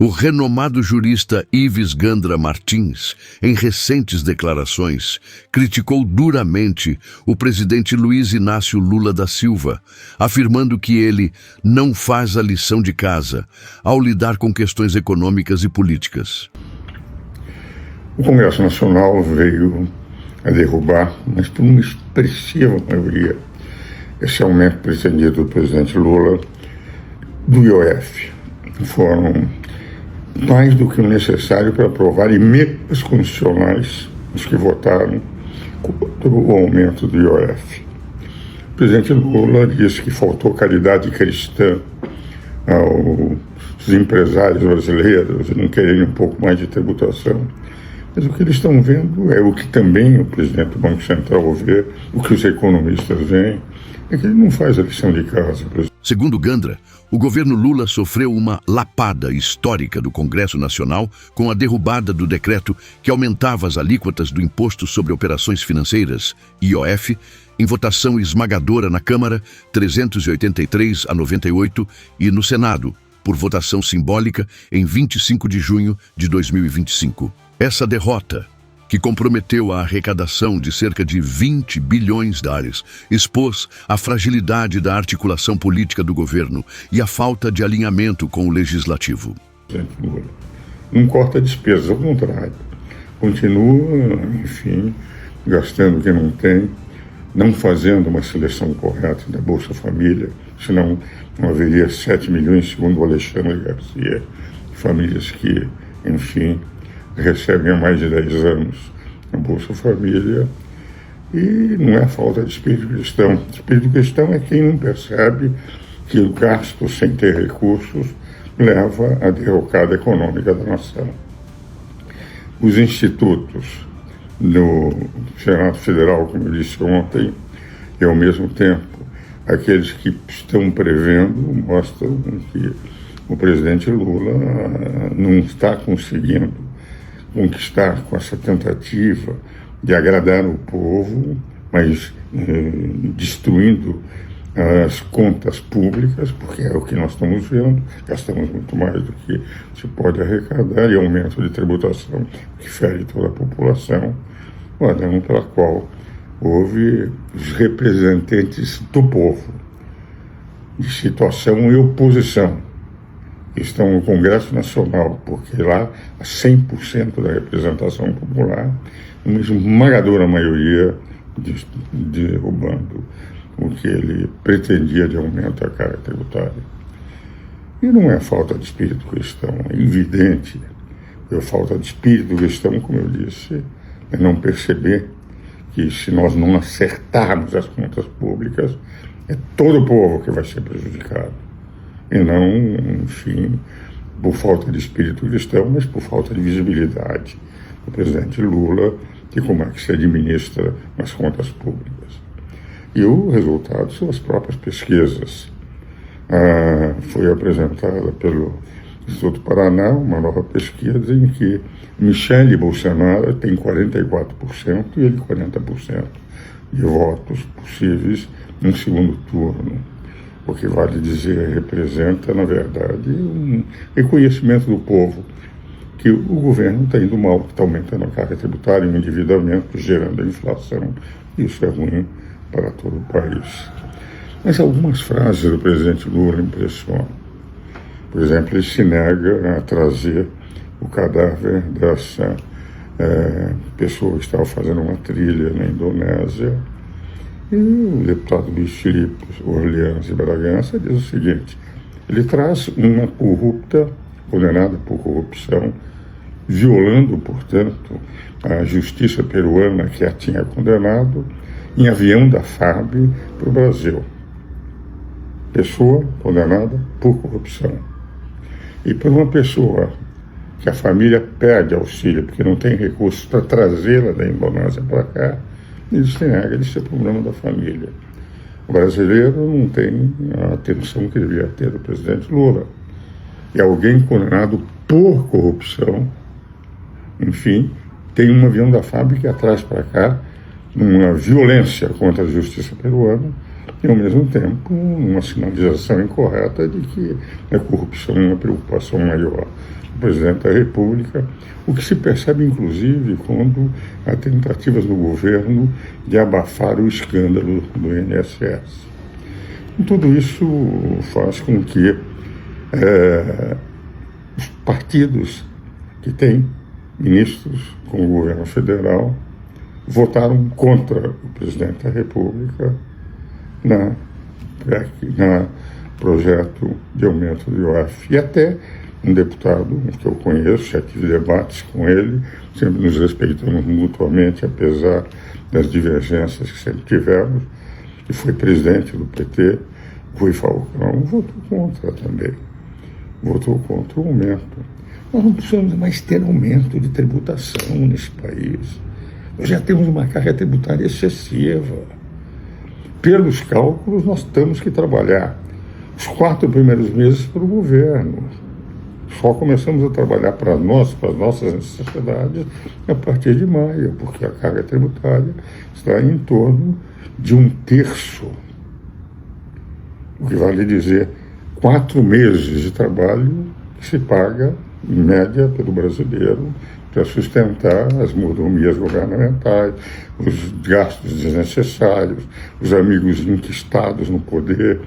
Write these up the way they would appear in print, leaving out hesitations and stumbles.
O renomado jurista Ives Gandra Martins, em recentes declarações, criticou duramente o presidente Luiz Inácio Lula da Silva, afirmando que ele não faz a lição de casa ao lidar com questões econômicas e políticas. O Congresso Nacional veio a derrubar, mas por uma expressiva maioria, esse aumento pretendido do presidente Lula do IOF. Foram mais do que o necessário para aprovar emendas constitucionais os que votaram contra o aumento do IOF. O presidente Lula disse que faltou caridade cristã aos empresários brasileiros e não quererem um pouco mais de tributação. Mas o que eles estão vendo é o que também o presidente do Banco Central vê, o que os economistas veem, é que ele não faz a lição de casa. Segundo Gandra, o governo Lula sofreu uma lapada histórica do Congresso Nacional com a derrubada do decreto que aumentava as alíquotas do Imposto sobre Operações Financeiras, IOF, em votação esmagadora na Câmara, 383 a 98, e no Senado, por votação simbólica, em 25 de junho de 2025. Essa derrota, que comprometeu a arrecadação de cerca de 20 bilhões de dólares, expôs a fragilidade da articulação política do governo e a falta de alinhamento com o legislativo. Não corta despesas, ao contrário. Continua, enfim, gastando o que não tem, não fazendo uma seleção correta da Bolsa Família, senão não haveria 7 milhões, segundo o Alexandre Garcia, de famílias que, enfim, recebem há mais de 10 anos a Bolsa Família, e não é falta de espírito cristão. Espírito cristão é quem não percebe que o gasto sem ter recursos leva à derrocada econômica da nação. Os institutos no Senado Federal, como eu disse ontem, e ao mesmo tempo aqueles que estão prevendo, mostram que o presidente Lula não está conseguindo conquistar com essa tentativa de agradar o povo, mas destruindo as contas públicas, porque é o que nós estamos vendo, gastamos muito mais do que se pode arrecadar, e aumento de tributação que fere toda a população, razão pela qual houve os representantes do povo, de situação e oposição, estão no Congresso Nacional, porque lá há 100% da representação popular, uma esmagadora maioria derrubando o que ele pretendia de aumento da carga tributária. E não é falta de espírito cristão, é evidente. É falta de espírito cristão, como eu disse, é não perceber que se nós não acertarmos as contas públicas, é todo o povo que vai ser prejudicado. E não, enfim, por falta de espírito cristão, mas por falta de visibilidade do presidente Lula e como é que se administra as contas públicas. E o resultado são as próprias pesquisas. Foi apresentada pelo Instituto Paraná uma nova pesquisa em que Michele Bolsonaro tem 44% e ele 40% de votos possíveis no segundo turno. O que vale dizer, representa, na verdade, um reconhecimento do povo que o governo está indo mal, que está aumentando a carga tributária, o endividamento, gerando a inflação. Isso é ruim para todo o país. Mas algumas frases do presidente Lula impressionam. Por exemplo, ele se nega a trazer o cadáver dessa pessoa que estava fazendo uma trilha na Indonésia. E o deputado Luiz Felipe Orleans de Bragança diz o seguinte: ele traz uma corrupta, condenada por corrupção, violando, portanto, a justiça peruana que a tinha condenado, em avião da FAB para o Brasil. Pessoa condenada por corrupção. E por uma pessoa que a família pede auxílio porque não tem recursos para trazê-la da Indonésia para cá, ele se nega de ser problema da família. O brasileiro não tem a atenção que devia ter do presidente Lula. E alguém condenado por corrupção, enfim, tem um avião da FAB que atrás para cá, numa violência contra a justiça peruana, e, ao mesmo tempo, uma sinalização incorreta de que a corrupção é uma preocupação maior do presidente da República, o que se percebe, inclusive, quando há tentativas no governo de abafar o escândalo do INSS. Tudo isso faz com que os partidos que têm ministros com o governo federal votaram contra o presidente da República na projeto de aumento do IOF. E até um deputado que eu conheço, já tive debates com ele, sempre nos respeitamos mutuamente, apesar das divergências que sempre tivemos, que foi presidente do PT, Rui Falcão, votou contra também. Votou contra o aumento. Nós não precisamos mais ter aumento de tributação nesse país. Nós já temos uma carga tributária excessiva. Pelos cálculos, nós temos que trabalhar os 4 primeiros meses para o governo. Só começamos a trabalhar para nós, para as nossas necessidades, a partir de maio, porque a carga tributária está em torno de 1/3. O que vale dizer 4 meses de trabalho que se paga, em média, pelo brasileiro, para sustentar as mordomias governamentais, os gastos desnecessários, os amigos enquistados no poder.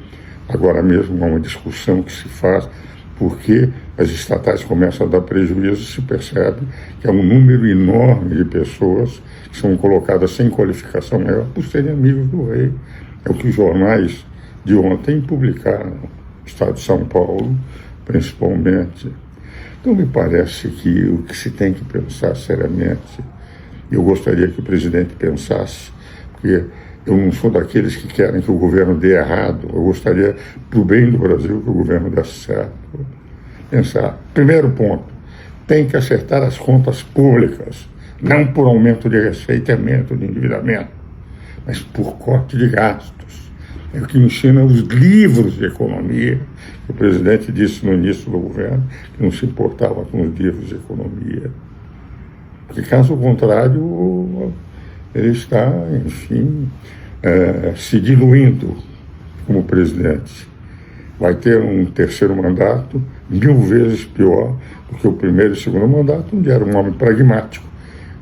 Agora mesmo há uma discussão que se faz porque as estatais começam a dar prejuízo, se percebe que há um número enorme de pessoas que são colocadas sem qualificação maior por serem amigos do rei. É o que os jornais de ontem publicaram, no estado de São Paulo, principalmente. Então, me parece que o que se tem que pensar seriamente, eu gostaria que o presidente pensasse, porque eu não sou daqueles que querem que o governo dê errado, eu gostaria, para o bem do Brasil, que o governo desse certo. Pensar, primeiro ponto, tem que acertar as contas públicas, não por aumento de receita e aumento de endividamento, mas por corte de gastos. É o que ensina os livros de economia. O presidente disse no início do governo que não se importava com os livros de economia. Porque, caso contrário, ele está, enfim, se diluindo como presidente. Vai ter um terceiro mandato 1000 vezes pior do que o primeiro e segundo mandato, onde era um homem pragmático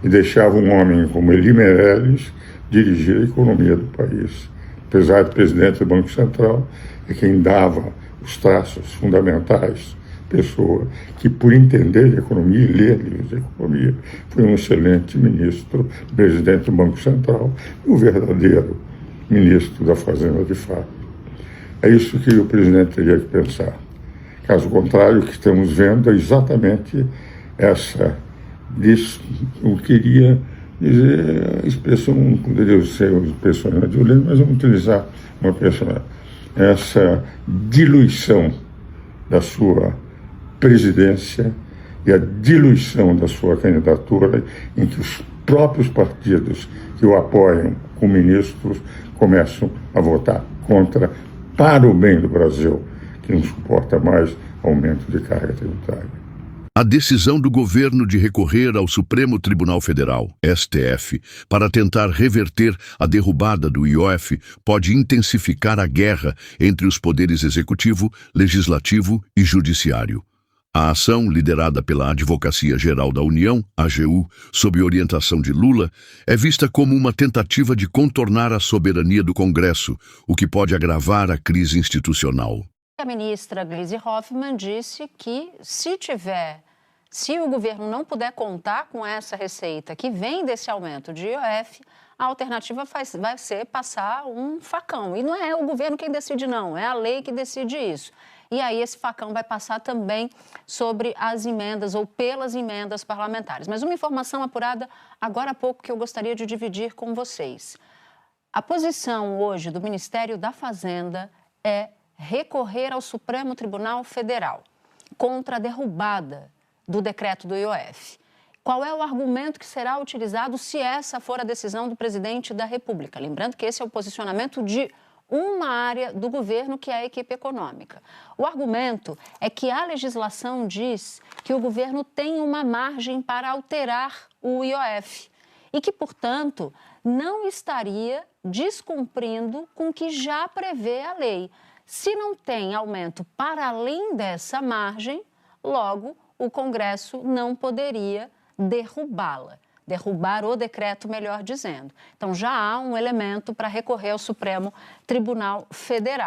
e deixava um homem como Elie Meirelles dirigir a economia do país. Apesar de presidente do Banco Central, é quem dava os traços fundamentais, pessoa que, por entender de economia e ler livros de economia, foi um excelente ministro, presidente do Banco Central e o verdadeiro ministro da Fazenda de fato. É isso que o presidente teria que pensar. Caso contrário, o que estamos vendo é exatamente essa, eu queria dizer, a expressão, não poderia ser a expressão violenta, mas vamos utilizar uma expressão, essa diluição da sua presidência e a diluição da sua candidatura, em que os próprios partidos que o apoiam com ministros começam a votar contra, para o bem do Brasil, que não suporta mais aumento de carga tributária. A decisão do governo de recorrer ao Supremo Tribunal Federal, STF, para tentar reverter a derrubada do IOF pode intensificar a guerra entre os poderes executivo, legislativo e judiciário. A ação, liderada pela Advocacia Geral da União, AGU, sob orientação de Lula, é vista como uma tentativa de contornar a soberania do Congresso, o que pode agravar a crise institucional. A ministra Gleisi Hoffmann disse que se o governo não puder contar com essa receita que vem desse aumento de IOF, a alternativa vai ser passar um facão. E não é o governo quem decide, não, é a lei que decide isso. E aí esse facão vai passar também sobre as emendas ou pelas emendas parlamentares. Mas uma informação apurada agora há pouco que eu gostaria de dividir com vocês. A posição hoje do Ministério da Fazenda é recorrer ao Supremo Tribunal Federal contra a derrubada do decreto do IOF. Qual é o argumento que será utilizado se essa for a decisão do presidente da República? Lembrando que esse é o posicionamento de uma área do governo, que é a equipe econômica. O argumento é que a legislação diz que o governo tem uma margem para alterar o IOF e que, portanto, não estaria descumprindo com o que já prevê a lei. Se não tem aumento para além dessa margem, logo o Congresso não poderia derrubá-la. Derrubar o decreto, melhor dizendo. Então, já há um elemento para recorrer ao Supremo Tribunal Federal.